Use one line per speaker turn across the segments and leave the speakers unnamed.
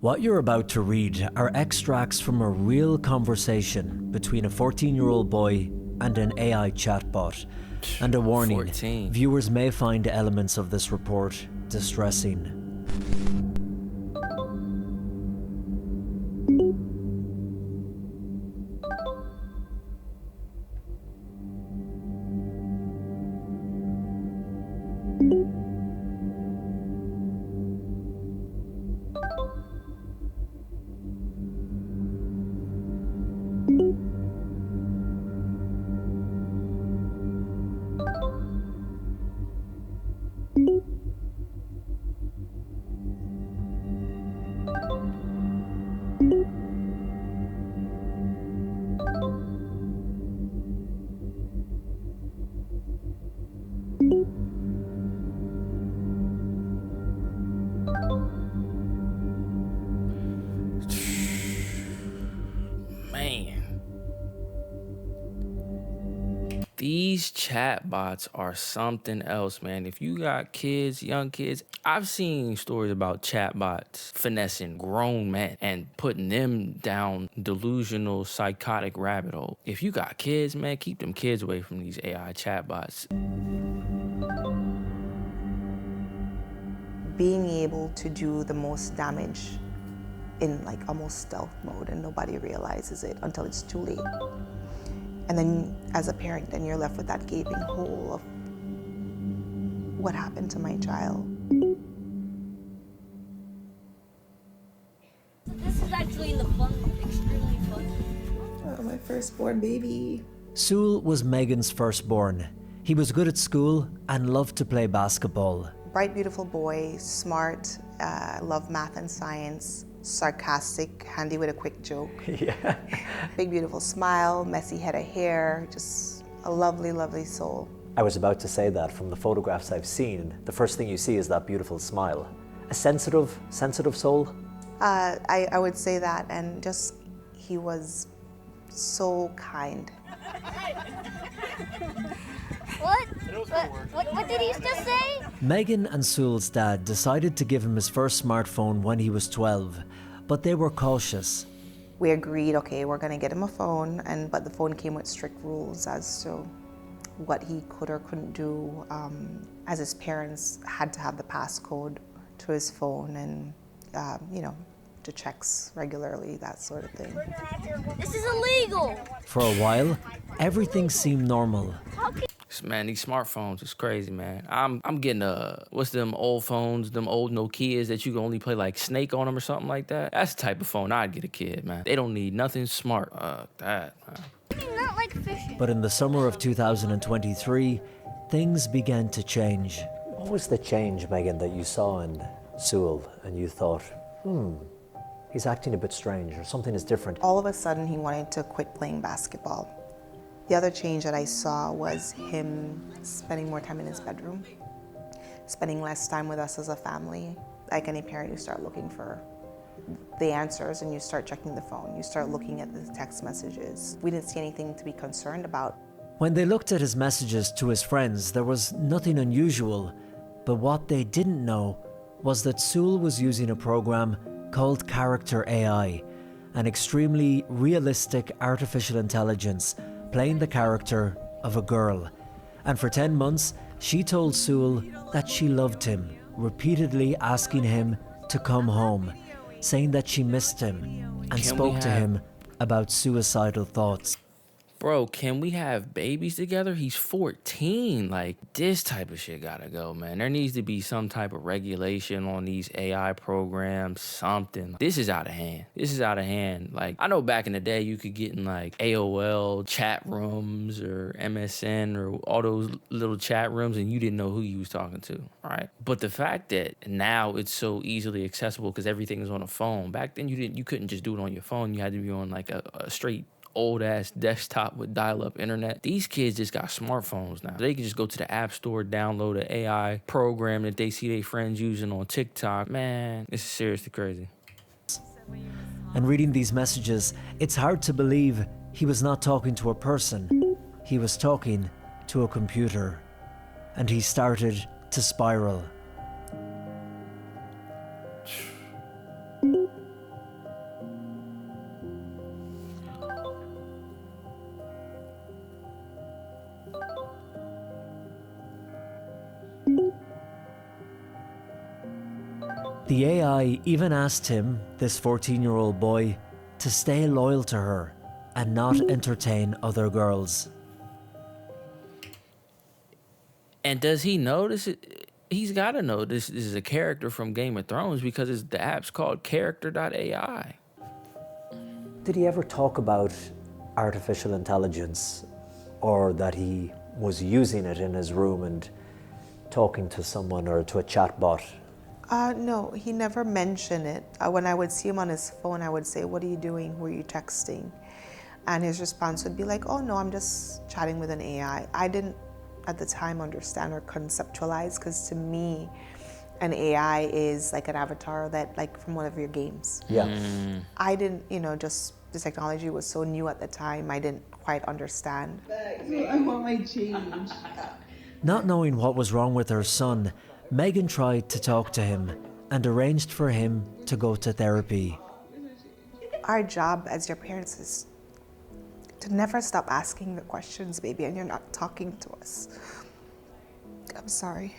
What you're about to read are extracts from a real conversation between a 14-year-old boy and an AI chatbot. And a warning,
14.
Viewers may find elements of this report distressing.
Man, these chatbots are something else, man. If you got kids, young kids, I've seen stories about chatbots finessing grown men and putting them down delusional, psychotic rabbit hole. If you got kids, man, keep them kids away from these AI chatbots.
Being able to do the most damage in like almost stealth mode and nobody realizes it until it's too late. And then as a parent, then you're left with that gaping hole of what happened to my child.
This is actually the fun, extremely fun.
Oh, my firstborn baby.
Sewell was Megan's firstborn. He was good at school and loved to play basketball.
Bright, beautiful boy, smart, loved math and science, sarcastic, handy with a quick joke.
Yeah.
Big, beautiful smile, messy head of hair, just a lovely, lovely soul.
I was about to say that from the photographs I've seen, the first thing you see is that beautiful smile. A sensitive soul?
I would say that, and just, he was so kind.
What did he just say?
Megan and Sewell's dad decided to give him his first smartphone when he was 12, but they were cautious.
We agreed, okay, we're gonna get him a phone, but the phone came with strict rules as to what he could or couldn't do, as his parents had to have the passcode to his phone and, to checks regularly, that sort of thing.
This is illegal.
For a while, everything seemed normal.
Man, these smartphones is crazy, man. I'm getting what's them old phones, them old Nokias that you can only play like Snake on them or something like that. That's the type of phone I'd get a kid, man. They don't need nothing smart. Man.
Not like fishing.
But in the summer of 2023, things began to change.
What was the change, Megan, that you saw in Sewell and you thought, he's acting a bit strange or something is different?
All of a sudden, he wanted to quit playing basketball. The other change that I saw was him spending more time in his bedroom, spending less time with us as a family. Like any parent, you start looking for the answers and you start checking the phone. You start looking at the text messages. We didn't see anything to be concerned about.
When they looked at his messages to his friends, there was nothing unusual. But what they didn't know was that Sewell was using a program called Character AI, an extremely realistic artificial intelligence playing the character of a girl. And for 10 months, she told Sewell that she loved him, repeatedly asking him to come home, saying that she missed him, and spoke to him about suicidal thoughts.
Bro, can we have babies together? He's 14. Like, this type of shit gotta go, man. There needs to be some type of regulation on these AI programs, something. This is out of hand. This is out of hand. Like, I know back in the day, you could get in, like, AOL chat rooms or MSN or all those little chat rooms, and you didn't know who you was talking to, all right? But the fact that now it's so easily accessible because everything is on a phone. Back then, you couldn't just do it on your phone. You had to be on, like, a straight old-ass desktop with dial-up internet. These kids just got smartphones now. They can just go to the App Store, download an AI program that they see their friends using on TikTok. Man, this is seriously crazy.
And reading these messages, it's hard to believe he was not talking to a person. He was talking to a computer. And he started to spiral. The AI even asked him, this 14-year-old boy, to stay loyal to her and not entertain other girls.
And does he know this? He's got to know this is a character from Game of Thrones because the app's called character.ai.
Did he ever talk about artificial intelligence, or that he was using it in his room and talking to someone or to a chatbot?
No, he never mentioned it. When I would see him on his phone, I would say, "What are you doing? Were you texting?" And his response would be like, "Oh no, I'm just chatting with an AI." I didn't at the time understand or conceptualize, because to me, an AI is like an avatar that, like, from one of your games.
Yeah.
I didn't, just the technology was so new at the time, I didn't quite understand.
I want my change.
Not knowing what was wrong with her son, Megan tried to talk to him and arranged for him to go to therapy.
Our job as your parents is to never stop asking the questions, baby, and you're not talking to us. I'm sorry.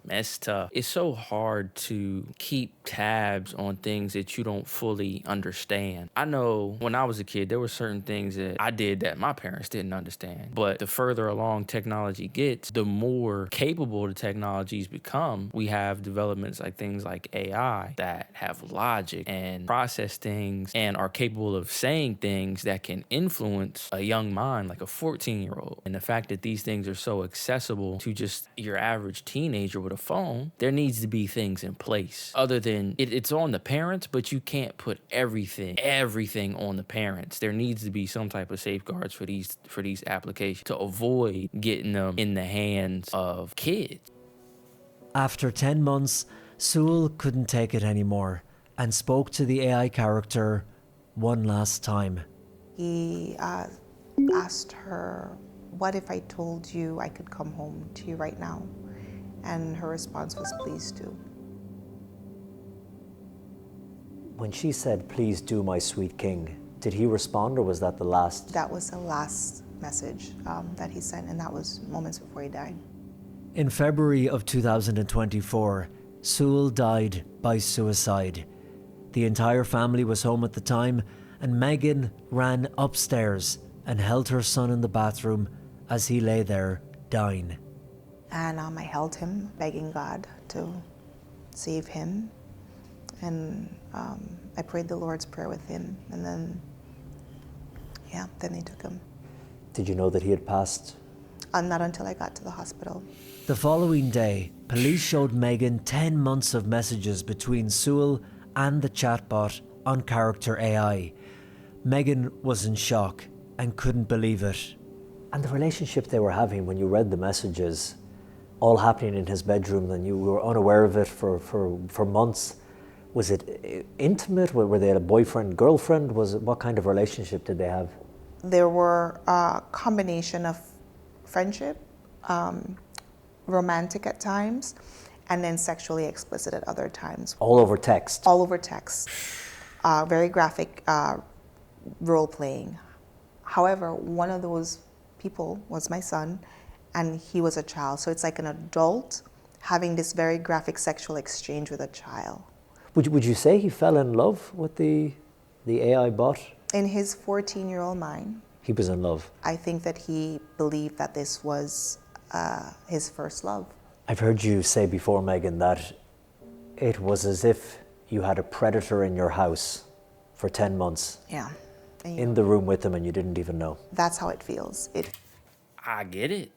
That's tough. It's so hard to keep tabs on things that you don't fully understand. I know when I was a kid, there were certain things that I did that my parents didn't understand. But the further along technology gets, the more capable the technologies become. We have developments like things like AI that have logic and process things and are capable of saying things that can influence a young mind, like a 14-year-old. And the fact that these things are so accessible to just your average teenager with a phone, there needs to be things in place. Other than it's on the parents, but you can't put everything on the parents. There needs to be some type of safeguards for these applications to avoid getting them in the hands of kids.
After 10 months, Sewell couldn't take it anymore and spoke to the AI character one last time.
He asked her, "What if I told you I could come home to you right now?" And her response was, "Please do."
When she said, "Please do, my sweet king," did he respond, or was that the last?
That was the last message that he sent, and that was moments before he died.
In February of 2024, Sewell died by suicide. The entire family was home at the time, and Megan ran upstairs and held her son in the bathroom as he lay there dying.
And I held him, begging God to save him. And I prayed the Lord's Prayer with him. And then they took him.
Did you know that he had passed?
Not until I got to the hospital.
The following day, police showed Megan 10 months of messages between Sewell and the chatbot on Character AI. Megan was in shock and couldn't believe it.
And the relationship they were having, when you read the messages, all happening in his bedroom, and you were unaware of it for months. Was it intimate? Were they a boyfriend, girlfriend? What kind of relationship did they have?
There were a combination of friendship, romantic at times, and then sexually explicit at other times.
All over text?
All over text. Very graphic role playing. However, one of those people was my son, and he was a child. So it's like an adult having this very graphic sexual exchange with a child.
Would you say he fell in love with the AI bot?
In his 14-year-old mind,
He was in love.
I think that he believed that this was his first love.
I've heard you say before, Megan, that it was as if you had a predator in your house for 10 months.
Yeah. And
In the room with him, and you didn't even know.
that's how it feels.
I get it,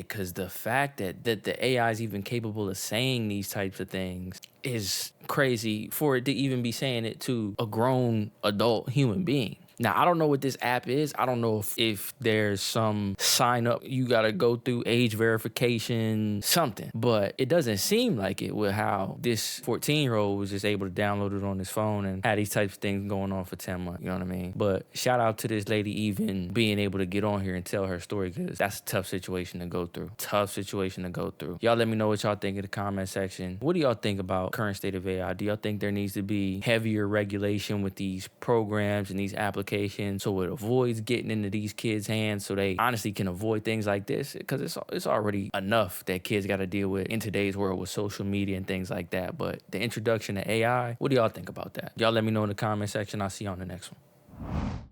because the fact that the AI is even capable of saying these types of things is crazy for it to even be saying it to a grown adult human being. Now, I don't know what this app is. I don't know if there's some sign up you got to go through, age verification, something. But it doesn't seem like it with how this 14-year-old was just able to download it on his phone and had these types of things going on for 10 months. You know what I mean? But shout out to this lady even being able to get on here and tell her story, because that's a tough situation to go through. Y'all let me know what y'all think in the comment section. What do y'all think about current state of AI? Do y'all think there needs to be heavier regulation with these programs and these applications application so it avoids getting into these kids' hands so they honestly can avoid things like this, because it's already enough that kids got to deal with in today's world with social media and things like that. But the introduction to AI, what do y'all think about that? Y'all let me know in the comment section. I'll see you on the next one.